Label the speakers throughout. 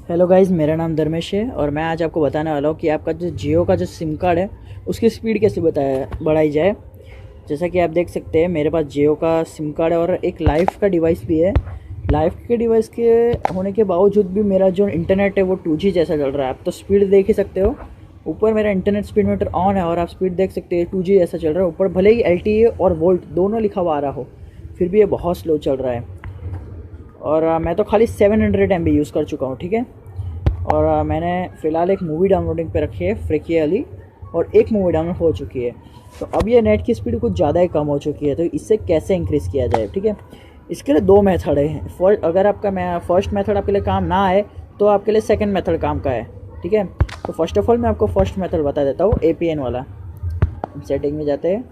Speaker 1: Hello guys, मेरा नाम धर्मेश है और मैं आज आपको बताने वाला हूँ कि आपका जो जियो का जो सिम कार्ड है उसकी स्पीड कैसे बढ़ाई जाए। जैसा कि आप देख सकते हैं मेरे पास जियो का सिम कार्ड है और एक लाइफ का डिवाइस भी है। लाइफ के डिवाइस के होने के बावजूद भी मेरा जो इंटरनेट है वो 2G जैसा चल रहा है। आप तो स्पीड देख ही सकते हो, ऊपर मेरा इंटरनेट स्पीड मीटर ऑन है और आप स्पीड देख सकते हैं 2G जैसा चल रहा है। ऊपर भले ही LTE और वोल्ट दोनों लिखा हुआ आ रहा हो, फिर भी ये बहुत स्लो चल रहा है। और मैं तो खाली 700 MB यूज़ कर चुका हूँ, ठीक है। और मैंने फ़िलहाल एक मूवी डाउनलोडिंग पे रखी है फ्रीकी वाली, और एक मूवी डाउनलोड हो चुकी है। तो अब ये नेट की स्पीड कुछ ज़्यादा ही कम हो चुकी है, तो इससे कैसे इंक्रीज़ किया जाए, ठीक है। इसके लिए दो मेथड है। अगर आपका मैं फर्स्ट मेथड आपके लिए काम ना आए तो आपके लिए सेकंड मेथड काम का है, ठीक है। तो फर्स्ट ऑफ ऑल मैं आपको फर्स्ट मेथड बता देता हूँ, APN वाला। सेटिंग में जाते हैं।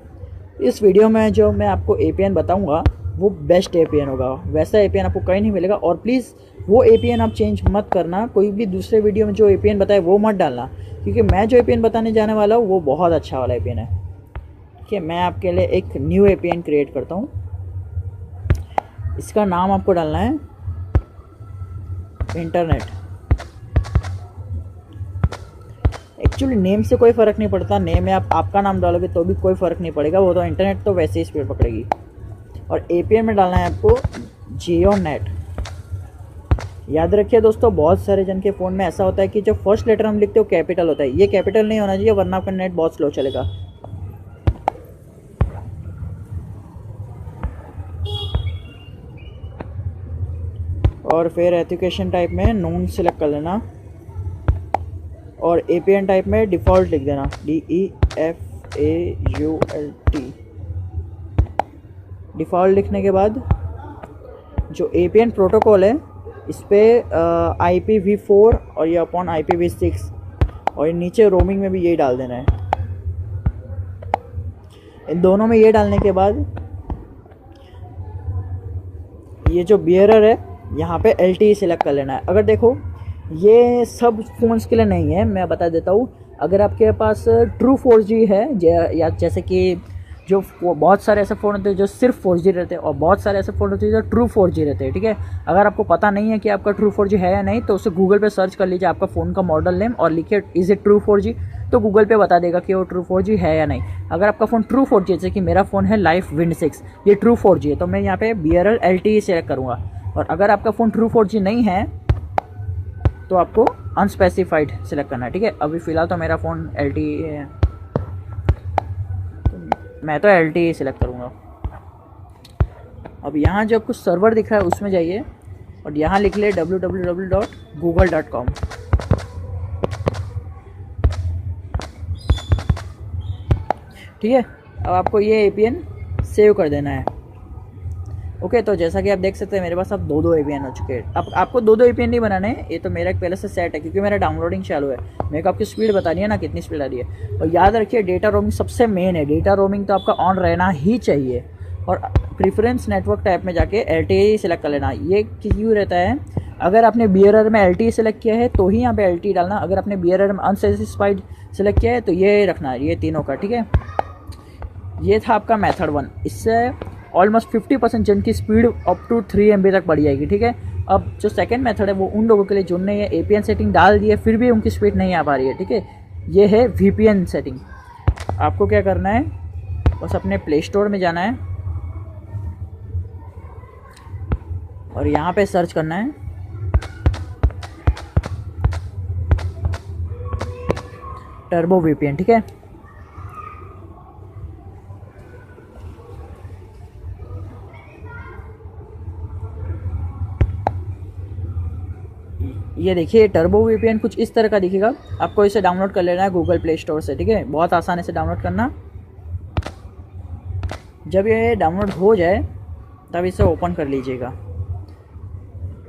Speaker 1: इस वीडियो में जो मैं आपको APN बताऊंगा वो बेस्ट APN होगा, वैसा APN आपको कहीं नहीं मिलेगा। और प्लीज़ वो APN आप चेंज मत करना, कोई भी दूसरे वीडियो में जो APN बताए वो मत डालना, क्योंकि मैं जो APN बताने जाने वाला हूँ वो बहुत अच्छा वाला APN है, ठीक है। मैं आपके लिए एक न्यू APN क्रिएट करता हूँ। इसका नाम आपको डालना है इंटरनेट। एक्चुअली नेम से कोई फ़र्क नहीं पड़ता, नेम में आप आपका नाम डालोगे तो भी कोई फ़र्क नहीं पड़ेगा, वो तो इंटरनेट तो वैसे ही स्पीड पकड़ेगी। और APN में डालना है आपको जियो नेट। याद रखिए दोस्तों, बहुत सारे जन के फ़ोन में ऐसा होता है कि जो फर्स्ट लेटर हम लिखते हो कैपिटल होता है, ये कैपिटल नहीं होना चाहिए, वरना आपका नेट बहुत स्लो चलेगा। और फिर एजुकेशन टाइप में नून सेलेक्ट कर लेना, और APN टाइप में डिफ़ॉल्ट लिख देना, DEFAULT। डिफ़ॉल्ट लिखने के बाद जो APN प्रोटोकॉल है इस पर IPv4 और ये अपॉन IPv6, और नीचे रोमिंग में भी यही डाल देना है। इन दोनों में ये डालने के बाद ये जो बियरर है यहाँ पे LTE सेलेक्ट कर लेना है। अगर देखो ये सब फ़ोन्स के लिए नहीं है, मैं बता देता हूँ। अगर आपके पास ट्रू 4G है, या जैसे कि जो बहुत सारे ऐसे फ़ोन होते हैं जो सिर्फ 4G रहते हैं, और बहुत सारे ऐसे फ़ोन होते हैं जो ट्रू 4G रहते हैं, ठीक है। अगर आपको पता नहीं है कि आपका ट्रू 4G है या नहीं, तो उसे गूगल पे सर्च कर लीजिए आपका फ़ोन का मॉडल नेम और लिखिए इज़ इट ट्रू 4G, तो गूगल पे बता देगा कि वो ट्रू 4G है या नहीं। अगर आपका फ़ोन ट्रू 4G, जैसे कि मेरा फ़ोन है लाइफ विंड 6, ये ट्रू 4G है, तो मैं यहाँ पे BRL LTE सेलेक्ट करूँगा। और अगर आपका फ़ोन ट्रू 4G नहीं है तो आपको अनस्पेसिफाइड सेलेक्ट करना है, ठीक है। अभी फ़िलहाल तो मेरा फ़ोन LTE है, तो मैं तो LTE सेलेक्ट करूँगा। अब यहाँ जो कुछ सर्वर दिख रहा है उसमें जाइए और यहाँ लिख ले www.google.com। ठीक है, अब आपको ये APN सेव कर देना है। ओके, तो जैसा कि आप देख सकते हैं मेरे पास अब दो APN हो चुके हैं। अब आपको दो APN नहीं बनाने हैं, ये तो मेरा एक पहले से सेट है, क्योंकि मेरा डाउनलोडिंग चालू है। मेरे को आपकी स्पीड बतानी है ना, कितनी स्पीड आ रही है। और याद रखिए डेटा रोमिंग सबसे मेन है, डेटा रोमिंग तो आपका ऑन रहना ही चाहिए। और प्रीफरेंस नेटवर्क टैब में जाके LTE सेलेक्ट कर लेना। ये क्यों रहता है, अगर आपने BRR में LTE सेलेक्ट किया है तो ही यहाँ पे LTE डालना, अगर आपने BRR में अनसेटिस्फाइड सेलेक्ट किया है तो ये रखना है, ये तीनों का, ठीक है। ये था आपका मेथड 1। इससे ऑलमोस्ट 50% जन की स्पीड अप टू 3 MB तक बढ़ जाएगी, ठीक है। अब जो सेकंड मेथड है वो उन लोगों के लिए जिनने ये APN सेटिंग डाल दी है फिर भी उनकी स्पीड नहीं आ पा रही है, ठीक है। ये है VPN सेटिंग। आपको क्या करना है, बस अपने प्ले स्टोर में जाना है और यहाँ पे सर्च करना है टर्बो VPN, ठीक है। ये देखिए टर्बो VPN कुछ इस तरह का दिखेगा। आपको इसे डाउनलोड कर लेना है गूगल प्ले स्टोर से, ठीक है। बहुत आसान है इसे डाउनलोड करना। जब ये डाउनलोड हो जाए तब इसे ओपन कर लीजिएगा।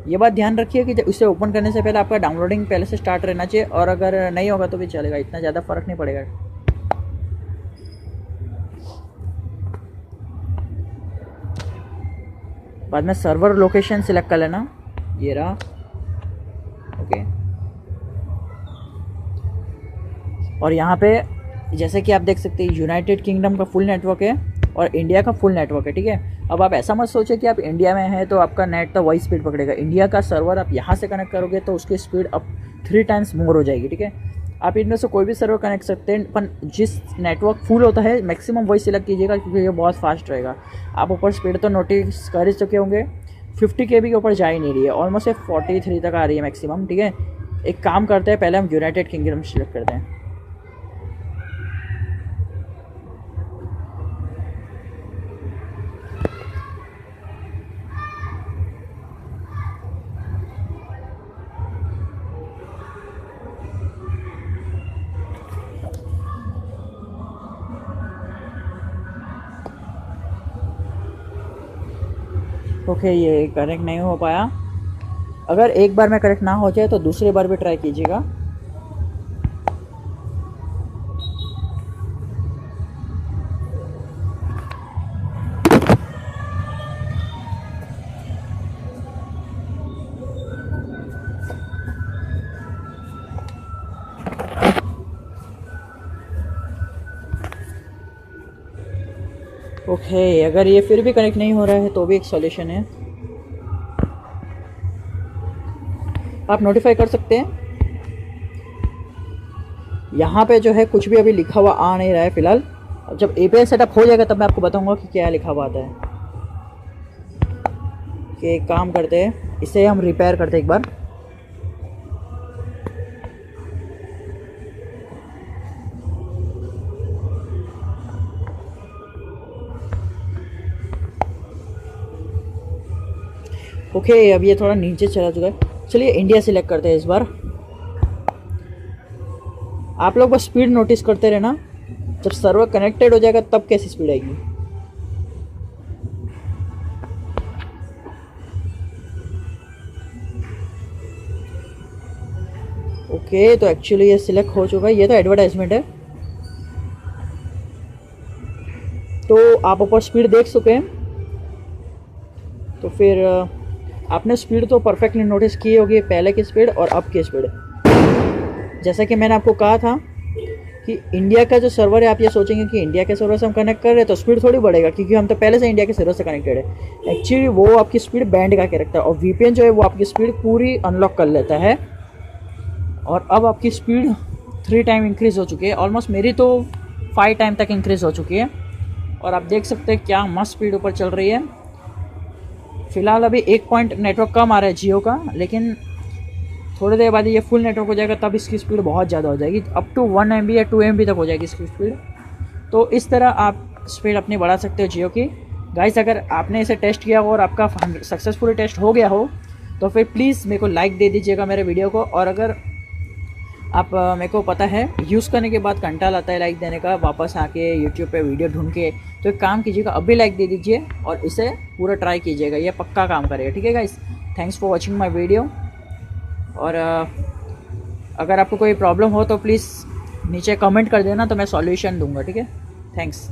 Speaker 1: ये बात ध्यान रखिए कि इसे ओपन करने से पहले आपका डाउनलोडिंग पहले से स्टार्ट रहना चाहिए, और अगर नहीं होगा तो भी चलेगा, इतना ज़्यादा फ़र्क नहीं पड़ेगा। बाद में सर्वर लोकेशन सिलेक्ट कर लेना, ये रहा, ओके। और यहाँ पे जैसे कि आप देख सकते हैं यूनाइटेड किंगडम का फुल नेटवर्क है, और इंडिया का फुल नेटवर्क है, ठीक है। अब आप ऐसा मत सोचिए कि आप इंडिया में हैं तो आपका नेट तो वही स्पीड पकड़ेगा। इंडिया का सर्वर आप यहाँ से कनेक्ट करोगे तो उसकी स्पीड अब 3 टाइम्स मोर हो जाएगी, ठीक है। आप इनमें से कोई भी सर्वर कनेक्ट सकते हैं, पर जिस नेटवर्क फुल होता है मैक्सिमम वही सिलेक्ट कीजिएगा, क्योंकि ये बहुत फास्ट रहेगा। आप ऊपर स्पीड तो नोटिस कर ही चुके होंगे, 50 KB के ऊपर जा ही नहीं रही है, ऑलमोस्ट 43 तक आ रही है मैक्सिमम, ठीक है। एक काम करते हैं, पहले हम यूनाइटेड किंगडम सिलेक्ट करते हैं। ओके, ये कनेक्ट नहीं हो पाया। अगर एक बार में कनेक्ट ना हो जाए तो दूसरी बार भी ट्राई कीजिएगा। ओके, अगर ये फिर भी कनेक्ट नहीं हो रहा है तो भी एक सॉल्यूशन है, आप नोटिफाई कर सकते हैं। यहाँ पे जो है कुछ भी अभी लिखा हुआ आ नहीं रहा है फिलहाल। जब API सेटअप हो जाएगा तब मैं आपको बताऊंगा कि क्या लिखा हुआ आता है। कि एक काम करते हैं, इसे हम रिपेयर करते हैं एक बार। ओके, अब ये थोड़ा नीचे चला चुका है। चलिए इंडिया सिलेक्ट करते हैं इस बार। आप लोग बस स्पीड नोटिस करते रहना, जब सर्वर कनेक्टेड हो जाएगा तब कैसी स्पीड आएगी। ओके, तो एक्चुअली ये सिलेक्ट हो चुका है, ये तो एडवर्टाइजमेंट है। तो आप ऊपर स्पीड देख चुके हैं, तो फिर आपने स्पीड तो परफेक्टली नोटिस की होगी, पहले की स्पीड और अब की स्पीड। जैसा कि मैंने आपको कहा था कि इंडिया का जो सर्वर है, आप ये सोचेंगे कि इंडिया के सर्वर से हम कनेक्ट कर रहे हैं तो स्पीड थोड़ी बढ़ेगा, क्योंकि हम तो पहले से इंडिया के सर्वर से कनेक्टेड है। एक्चुअली वो आपकी स्पीड बैंड का के रखता है, और VPN जो है वो आपकी स्पीड पूरी अनलॉक कर लेता है। और अब आपकी स्पीड 3 टाइम इंक्रीज़ हो चुकी है, ऑलमोस्ट मेरी तो 5 टाइम तक इंक्रीज़ हो चुकी है। और आप देख सकते हैं क्या मस्त स्पीड ऊपर चल रही है। फिलहाल अभी 1 पॉइंट नेटवर्क कम आ रहा है जियो का, लेकिन थोड़ी देर बाद ये फुल नेटवर्क हो जाएगा तब इसकी स्पीड बहुत ज़्यादा हो जाएगी, अप टू 1 MB या 2 MB तक हो जाएगी इसकी स्पीड। तो इस तरह आप स्पीड अपनी बढ़ा सकते हो जियो की। गाइस, अगर आपने इसे टेस्ट किया हो और आपका सक्सेसफुली टेस्ट हो गया हो तो फिर प्लीज़ मेरे को लाइक दे दीजिएगा मेरे वीडियो को। और अगर आप मेरे को पता है यूज़ करने के बाद कंटाल आता है लाइक देने का, वापस आके यूट्यूब पे वीडियो ढूंढ के, तो एक काम कीजिएगा, अभी लाइक दे दीजिए और इसे पूरा ट्राई कीजिएगा, ये पक्का काम करेगा, ठीक है guys. Thanks for watching my video. और अगर आपको कोई प्रॉब्लम हो तो प्लीज़ नीचे कमेंट कर देना, तो मैं सॉल्यूशन दूंगा, ठीक है। थैंक्स।